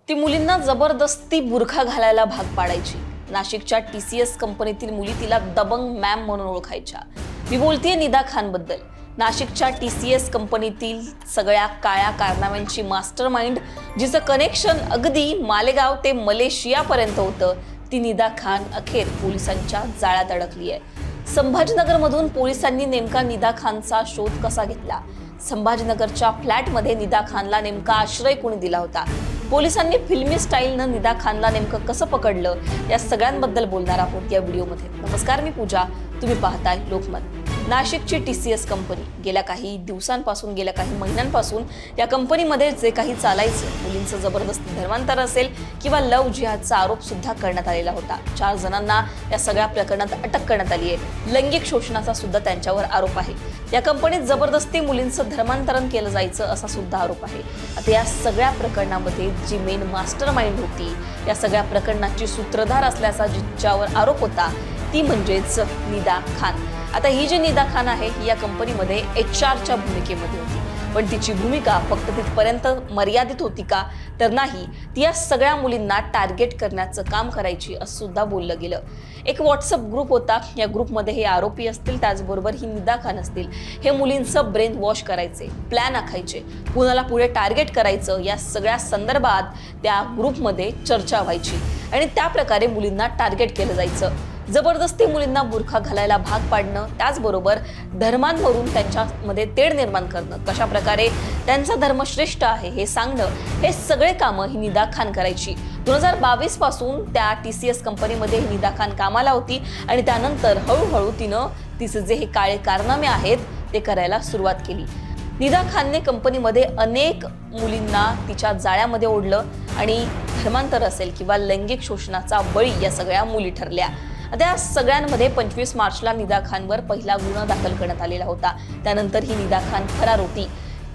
ती मुलींना जबरदस्ती बुरखा घालायला भाग पाडायची। नाशिकच्या TCS कंपनीतील मुली तिला दबंग मॅम म्हणून ओळखायच्या। मी बोलतेय निदा खान बद्दल। नाशिकच्या TCS कंपनीतील सगळ्या काळ्या कारनाम्यांची मास्टरमाइंड, जिचं कनेक्शन अगदी मालेगाव ते मलेशिया पर्यंत होतं, ती निदा खान अखेर पोलिसांच्या जाळ्यात अडकली आहे। संभाजीनगरमधून पोलिसांनी नेमका निदा खानचा शोध कसा घेतला? संभाजीनगरच्या फ्लॅटमध्ये निदा खानला नेमका आश्रय कोणी दिला होता? पोलिसांनी फिल्मी स्टाईलनं निदा खानला नेमकं कसं पकडलं, या सगळ्यांबद्दल बोलणार आहोत या व्हिडिओमध्ये। नमस्कार, मी पूजा, तुम्ही पाहताय लोकमत। नाशिकची TCS कंपनी गेल्या काही दिवसांपासून, गेल्या काही महिन्यांपासून या कंपनीमध्ये जे काही चालायचं, मुलींचं जबरदस्ती धर्मांतर असेल किंवा लव जिहादचा आरोप सुद्धा करण्यात आलेला होता। 4 जणांना या सगळ्या प्रकरणात अटक करण्यात आली आहे। लैंगिक शोषणाचा सुद्धा त्यांच्यावर आरोप आहे। या कंपनीत जबरदस्ती मुलींचं धर्मांतरण केलं जायचं असा सुद्धा आरोप आहे। आता या सगळ्या प्रकरणामध्ये जी मेन मास्टरमाइंड होती, या सगळ्या प्रकरणाची सूत्रधार असल्याचा जिच्यावर आरोप होता, ती म्हणजेच निदा खान। आता ही जी निदा खान आहे, ही या कंपनीमध्ये HR च्या भूमिकेमध्ये होती, पण तिची भूमिका फक्त तिथपर्यंत मर्यादित होती का? तर नाही, ती या सगळ्या मुलींना टार्गेट करण्याचं काम करायची असं सुद्धा बोललं गेलं। एक व्हॉट्सअप ग्रुप होता, या ग्रुपमध्ये हे आरोपी असतील, त्याचबरोबर ही निदा खान असतील, हे मुलींचं ब्रेन वॉश करायचे, प्लॅन आखायचे, कुणाला पुढे टार्गेट करायचं, या सगळ्या संदर्भात त्या ग्रुपमध्ये चर्चा व्हायची आणि त्या प्रकारे मुलींना टार्गेट केलं जायचं। जबरदस्ती मुलींना बुरखा घालायला भाग पाडणं, त्याचबरोबर धर्मांवरून त्यांच्यामध्ये तेढ निर्माण करणं, कशा प्रकारे त्यांचा धर्म श्रेष्ठ आहे हे सांगणं, हे सगळे कामं ही निदा खान करायची। 2022 पासून त्या TCS कंपनीमध्ये ही निदा खान कामाला होती आणि त्यानंतर हळूहळू तिनं तिचे जे हे काळे कारनामे आहेत ते करायला सुरुवात केली। निदा खानने कंपनीमध्ये अनेक मुलींना तिच्या जाळ्यामध्ये ओढलं आणि धर्मांतर असेल किंवा लैंगिक शोषणाचा बळी या सगळ्या मुली ठरल्या। आता या सगळ्यांमध्ये 25 मार्चला निदा खानवर पहिला गुन्हा दाखल करण्यात आलेला होता। त्यानंतर ही निदा खान फरार होती।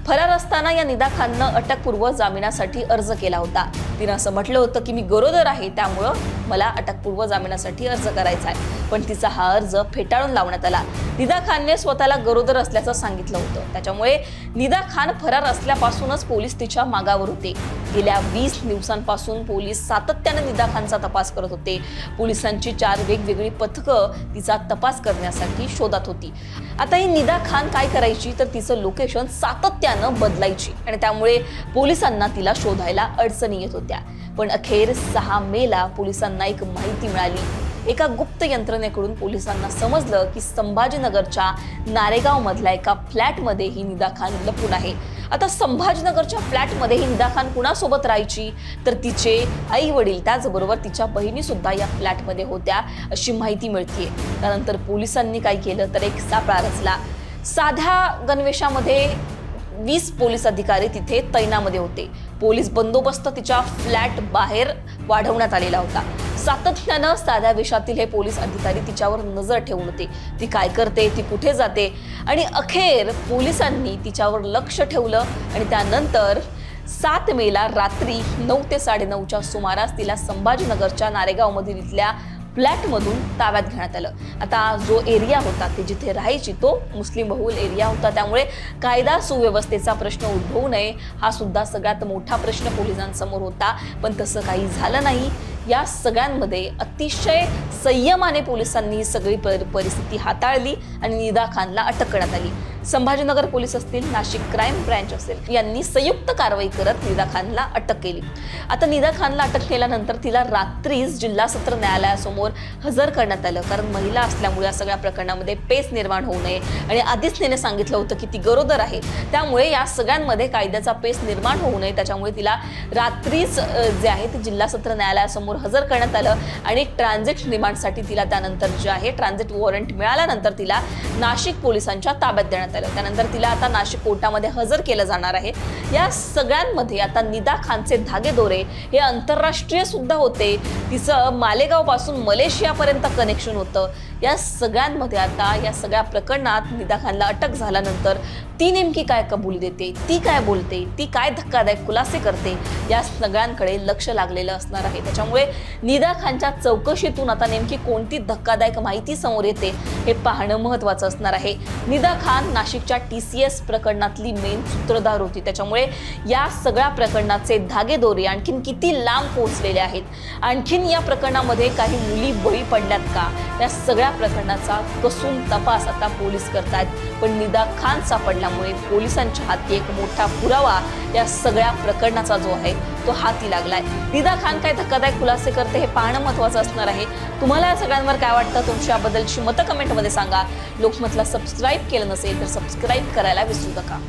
फरार असताना या निदा खाननं अटकपूर्व जामिनासाठी अर्ज केला होता। तिनं असं म्हटलं होतं की मी गरोदर आहे, त्यामुळं मला अटकपूर्व जामिनासाठी अर्ज करायचा आहे, पण तिचा हा अर्ज फेटाळून लावण्यात आला। निदा खानने स्वतःला गरोदर असल्याचं सांगितलं होतं, त्याच्यामुळे निदा खान फरार असल्यापासूनच पोलीस तिच्या मागावर होते। गेल्या 20 दिवसांपासून पोलीस सातत्याने निदा खानचा तपास करत होते। पोलिसांची 4 वेगवेगळी पथकं तिचा तपास करण्यासाठी शोधात होती। आता ही निदा खान काय करायची, तर तिचं लोकेशन सातत्यानं बदलायची आणि त्यामुळे पोलिसांना तिला शोधायला अडचणी येत होत्या। पण अखेर 6 मेला पोलिसांना एक माहिती मिळाली। एका गुप्त यंत्रणेकडून पोलिसांना समजलं की संभाजीनगरच्या नारेगाव मधल्या एका फ्लॅटमध्ये ही निदा खान लपून आहे। आता संभाजीनगरच्या फ्लॅटमध्ये ही निदा खान कुणासोबत राहायची, तर तिचे आई वडील, त्याचबरोबर तिच्या बहिणी सुद्धा या फ्लॅटमध्ये होत्या अशी माहिती मिळतीये। त्यानंतर पोलिसांनी काय केलं, तर एक सापळा रचला। साध्या गणवेशामध्ये 20 पोलीस अधिकारी तिथे तैनामध्ये होते। पोलीस बंदोबस्त तिच्या फ्लॅट बाहेर वाढवण्यात आलेला होता। सातत्यानं साध्या वेशातील हे पोलीस अधिकारी तिच्यावर नजर ठेवून होते, ती काय करते, ती कुठे जाते, आणि अखेर पोलिसांनी तिच्यावर लक्ष ठेवलं आणि त्यानंतर 7 मेला रात्री 9 ते 9:30च्या सुमारास तिला संभाजीनगरच्या नारेगाव मधील इथल्या फ्लॅटमधून ताब्यात घेण्यात आलं। आता जो एरिया होता, ते जिथे राहायची, तो मुस्लिम बहुल एरिया होता, त्यामुळे कायदा सुव्यवस्थेचा प्रश्न उद्भवू नये हा सुद्धा सगळ्यात मोठा प्रश्न पोलिसांसमोर होता, पण तसं काही झालं नाही। या सगळ्यांमध्ये अतिशय संयमाने पोलिसांनी ही सगळी परिस्थिती हाताळली आणि निदा खानला अटक करण्यात आली। संभाजीनगर पोलीस असतील, नाशिक क्राईम ब्रँच असेल, यांनी संयुक्त कारवाई करत निदा खानला अटक केली। आता निदा खानला अटक केल्यानंतर तिला रात्रीच जिल्हा सत्र न्यायालयासमोर हजर करण्यात आलं, कारण महिला असल्यामुळे या सगळ्या प्रकरणामध्ये पेच निर्माण होऊ नये आणि आधीच तिने सांगितलं होतं की ती गरोदर आहे, त्यामुळे या सगळ्यांमध्ये कायद्याचा पेच निर्माण होऊ नये, त्याच्यामुळे तिला रात्रीच जे आहे ते जिल्हा सत्र न्यायालयासमोर हजर करण्यात आलं आणि ट्रान्झिट रिमांडसाठी तिला त्यानंतर जे आहे ट्रान्झिट वॉरंट मिळाल्यानंतर तिला नाशिक पोलिसांच्या ताब्यात देण्यात आलं। त्यानंतर तिला आता नाशिक कोर्टामध्ये हजर केलं जाणार आहे। या सगळ्यांमध्ये आता निदा खानचे धागेदोरे हे आंतरराष्ट्रीय सुद्धा होते। तिचं मालेगाव पासून मलेशिया पर्यंत कनेक्शन होतं। या सगळ्यांमध्ये आता या सगळ्या प्रकरणात निदा खानला अटक झाल्यानंतर ती नेमकी काय कबुली देते, ती काय बोलते, ती काय धक्कादायक खुलासे करते, या सगळ्यांकडे लक्ष लागलेलं असणार आहे. त्याच्यामुळे निदा खानच्या चौकशीतून आता नेमकी कोणती धक्कादायक माहिती समोर येते हे पाहणं महत्त्वाचं असणार आहे. निदा खान नाशिकच्या TCS प्रकरणातली मेन सूत्रधार होती. त्याच्यामुळे या सगळ्या प्रकरणाचे धागेदोरे आणखीन किती लांब पोहोचलेले आहेत, आणखीन या प्रकरणामध्ये काही मुली बळी पडल्यात का, या सगळ्या प्रकरणाचा कसून तपास आता पोलीस करतायत. पण निदा खान सापडल्यामुळे पोलिसांच्या हाती एक मोठा पुरावा या सगळ्या प्रकरणाचा जो आहे तो हाती लागलाय. निदा खान काय धक्कादायक खुलासे करते हे पाहणं महत्त्वाचं असणार आहे. तुम्हाला या सगळ्यांवर काय वाटतं, तुमच्याबद्दलची मतं कमेंटमध्ये सांगा. लोकमतला सबस्क्राईब केलं नसेल तर सबस्क्राईब करायला विसरू नका.